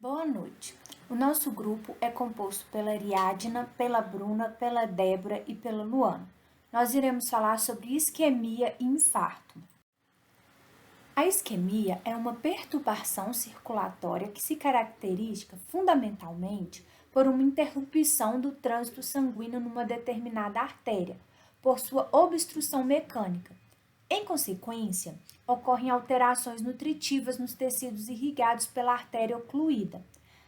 Boa noite. O nosso grupo é composto pela Ariadna, pela Bruna, pela Débora e pela Luana. Nós iremos falar sobre isquemia e infarto. A isquemia é uma perturbação circulatória que se caracteriza fundamentalmente por uma interrupção do trânsito sanguíneo numa determinada artéria, por sua obstrução mecânica. Em consequência, ocorrem alterações nutritivas nos tecidos irrigados pela artéria ocluída.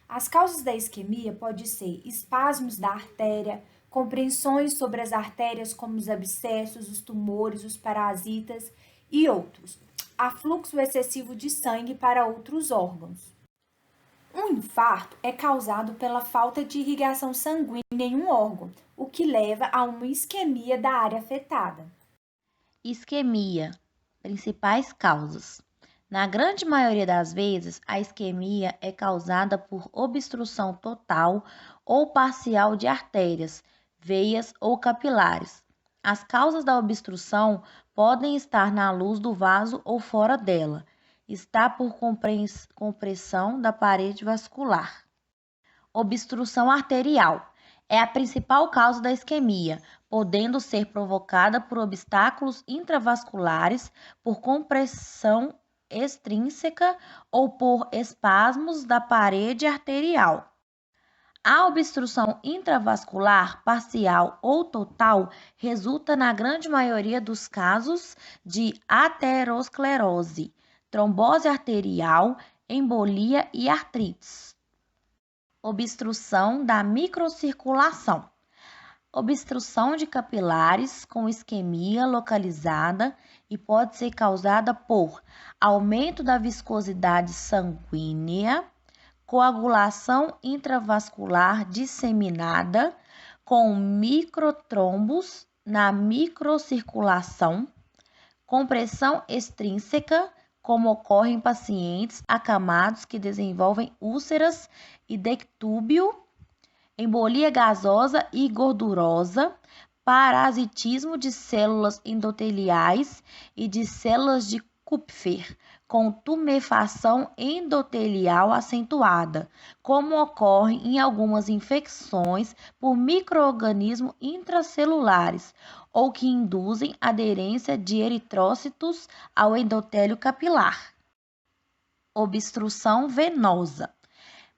As causas da isquemia podem ser espasmos da artéria, compreensões sobre as artérias como os abscessos, os tumores, os parasitas e outros. Há fluxo excessivo de sangue para outros órgãos. Um infarto é causado pela falta de irrigação sanguínea em um órgão, o que leva a uma isquemia da área afetada. Isquemia. Principais causas. Na grande maioria das vezes, a isquemia é causada por obstrução total ou parcial de artérias, veias ou capilares. As causas da obstrução podem estar na luz do vaso ou fora dela. Está por compressão da parede vascular. Obstrução arterial. É a principal causa da isquemia, podendo ser provocada por obstáculos intravasculares, por compressão extrínseca ou por espasmos da parede arterial. A obstrução intravascular parcial ou total resulta, na grande maioria dos casos, de aterosclerose, trombose arterial, embolia e artrites. Obstrução da microcirculação. Obstrução de capilares com isquemia localizada e pode ser causada por aumento da viscosidade sanguínea, coagulação intravascular disseminada com microtrombos na microcirculação, compressão extrínseca, como ocorre em pacientes acamados que desenvolvem úlceras e decúbito, embolia gasosa e gordurosa, parasitismo de células endoteliais e de células de Kupfer, com tumefação endotelial acentuada, como ocorre em algumas infecções por micro-organismos intracelulares ou que induzem aderência de eritrócitos ao endotélio capilar. Obstrução venosa.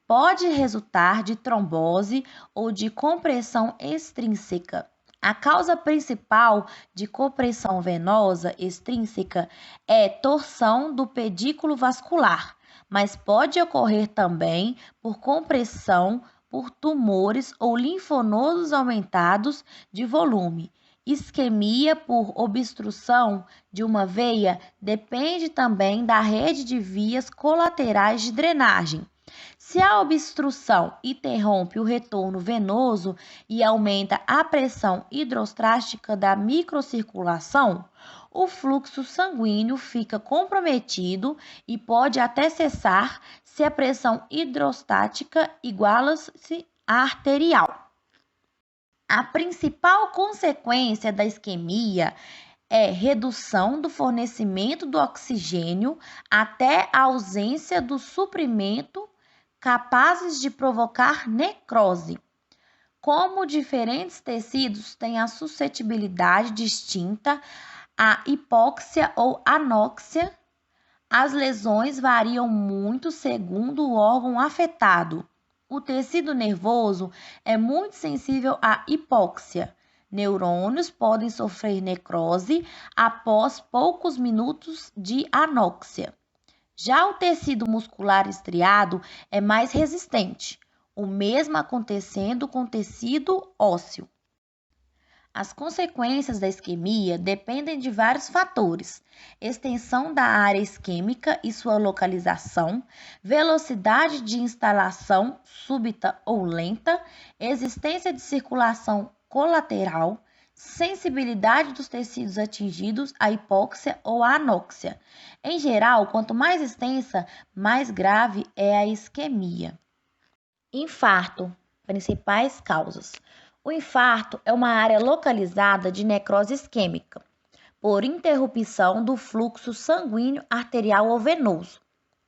Pode resultar de trombose ou de compressão extrínseca. A causa principal de compressão venosa extrínseca é torção do pedículo vascular, mas pode ocorrer também por compressão por tumores ou linfonodos aumentados de volume. Isquemia por obstrução de uma veia depende também da rede de vias colaterais de drenagem. Se a obstrução interrompe o retorno venoso e aumenta a pressão hidrostática da microcirculação, o fluxo sanguíneo fica comprometido e pode até cessar se a pressão hidrostática iguala-se à arterial. A principal consequência da isquemia é redução do fornecimento do oxigênio até a ausência do suprimento, capazes de provocar necrose. Como diferentes tecidos têm a suscetibilidade distinta à hipóxia ou anóxia, as lesões variam muito segundo o órgão afetado. O tecido nervoso é muito sensível à hipóxia. Neurônios podem sofrer necrose após poucos minutos de anóxia. Já o tecido muscular estriado é mais resistente, o mesmo acontecendo com o tecido ósseo. As consequências da isquemia dependem de vários fatores: extensão da área isquêmica e sua localização, velocidade de instalação súbita ou lenta, existência de circulação colateral, sensibilidade dos tecidos atingidos à hipóxia ou à anóxia. Em geral, quanto mais extensa, mais grave é a isquemia. Infarto. Principais causas. O infarto é uma área localizada de necrose isquêmica, por interrupção do fluxo sanguíneo arterial ou venoso.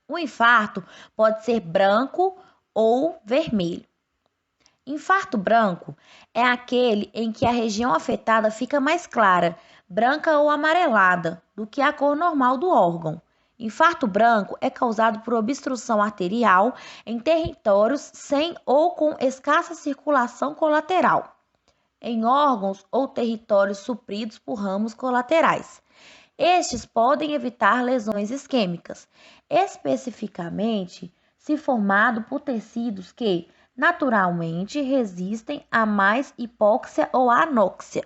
O infarto pode ser branco ou vermelho. Infarto branco é aquele em que a região afetada fica mais clara, branca ou amarelada, do que a cor normal do órgão. Infarto branco é causado por obstrução arterial em territórios sem ou com escassa circulação colateral, em órgãos ou territórios supridos por ramos colaterais. Estes podem evitar lesões isquêmicas, especificamente se formado por tecidos que, naturalmente, resistem a mais hipóxia ou anóxia,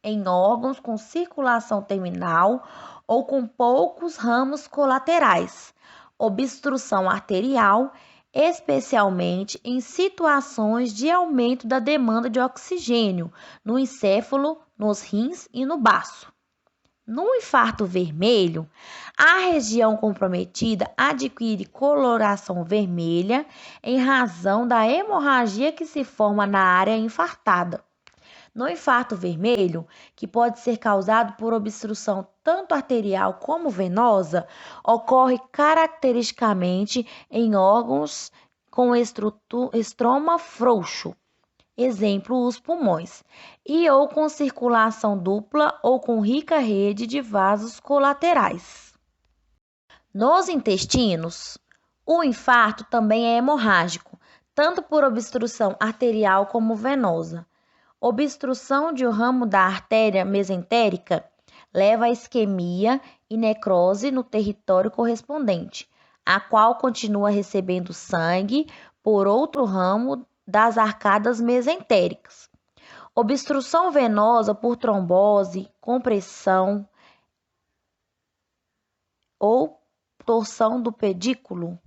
em órgãos com circulação terminal ou com poucos ramos colaterais, obstrução arterial, especialmente em situações de aumento da demanda de oxigênio no encéfalo, nos rins e no baço. No infarto vermelho, a região comprometida adquire coloração vermelha em razão da hemorragia que se forma na área infartada. No infarto vermelho, que pode ser causado por obstrução tanto arterial como venosa, ocorre caracteristicamente em órgãos com estroma frouxo, exemplo, os pulmões, e ou com circulação dupla ou com rica rede de vasos colaterais. Nos intestinos, o infarto também é hemorrágico, tanto por obstrução arterial como venosa. Obstrução de um ramo da artéria mesentérica leva à isquemia e necrose no território correspondente, a qual continua recebendo sangue por outro ramo das arcadas mesentéricas. Obstrução venosa por trombose, compressão ou torção do pedículo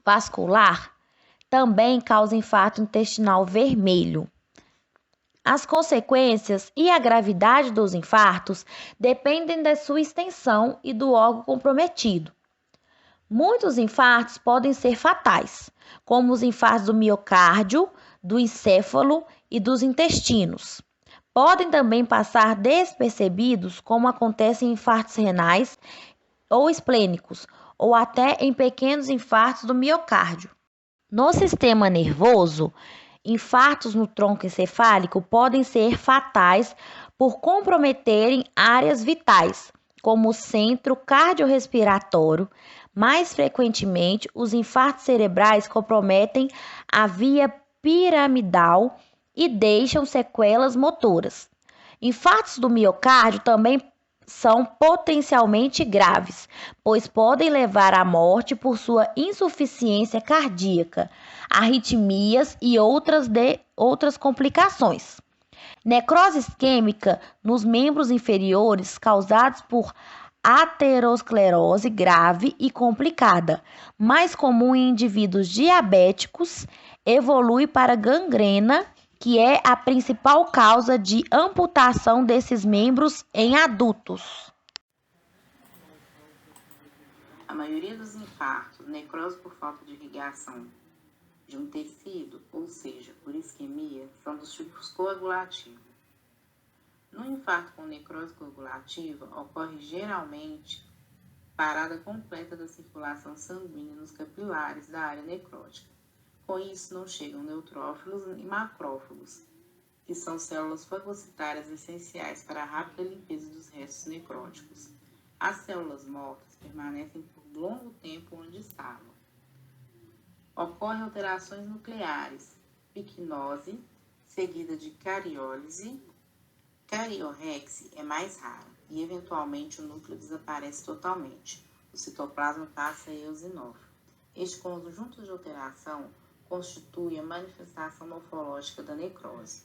vascular também causa infarto intestinal vermelho. As consequências e a gravidade dos infartos dependem da sua extensão e do órgão comprometido. Muitos infartos podem ser fatais, como os infartos do miocárdio, do encéfalo e dos intestinos. Podem também passar despercebidos, como acontece em infartos renais ou esplênicos, ou até em pequenos infartos do miocárdio. No sistema nervoso, infartos no tronco encefálico podem ser fatais por comprometerem áreas vitais, como o centro cardiorrespiratório. Mais frequentemente, os infartos cerebrais comprometem a via piramidal e deixam sequelas motoras. Infartos do miocárdio também são potencialmente graves, pois podem levar à morte por sua insuficiência cardíaca, arritmias e outras complicações. Necrose isquêmica nos membros inferiores causados por aterosclerose grave e complicada, mais comum em indivíduos diabéticos, evolui para gangrena, que é a principal causa de amputação desses membros em adultos. A maioria dos infartos, necrose por falta de irrigação de um tecido, ou seja, por isquemia, são dos tipos coagulativos. No infarto com necrose coagulativa, ocorre geralmente parada completa da circulação sanguínea nos capilares da área necrótica. Com isso, não chegam neutrófilos e macrófagos, que são células fagocitárias essenciais para a rápida limpeza dos restos necróticos. As células mortas permanecem por longo tempo onde estavam. Ocorrem alterações nucleares, picnose, seguida de cariólise. Cariorrexe é mais rara e, eventualmente, o núcleo desaparece totalmente. O citoplasma passa a eosinófilo. Este conjunto de alteração constitui a manifestação morfológica da necrose.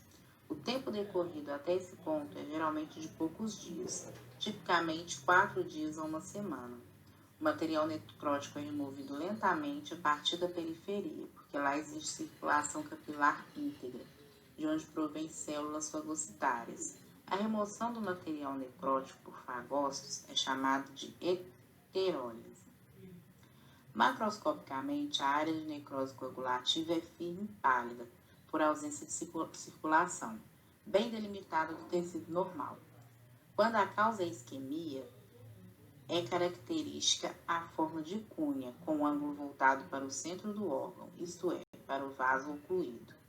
O tempo decorrido até esse ponto é geralmente de poucos dias, tipicamente 4 dias a uma semana. O material necrótico é removido lentamente a partir da periferia, porque lá existe circulação capilar íntegra, de onde provém células fagocitárias. A remoção do material necrótico por fagócitos é chamada de heterólise. Macroscopicamente, a área de necrose coagulativa é firme e pálida, por ausência de circulação, bem delimitada do tecido normal. Quando a causa é isquemia, É característica a forma de cunha, com o ângulo voltado para o centro do órgão, isto é, para o vaso ocluído.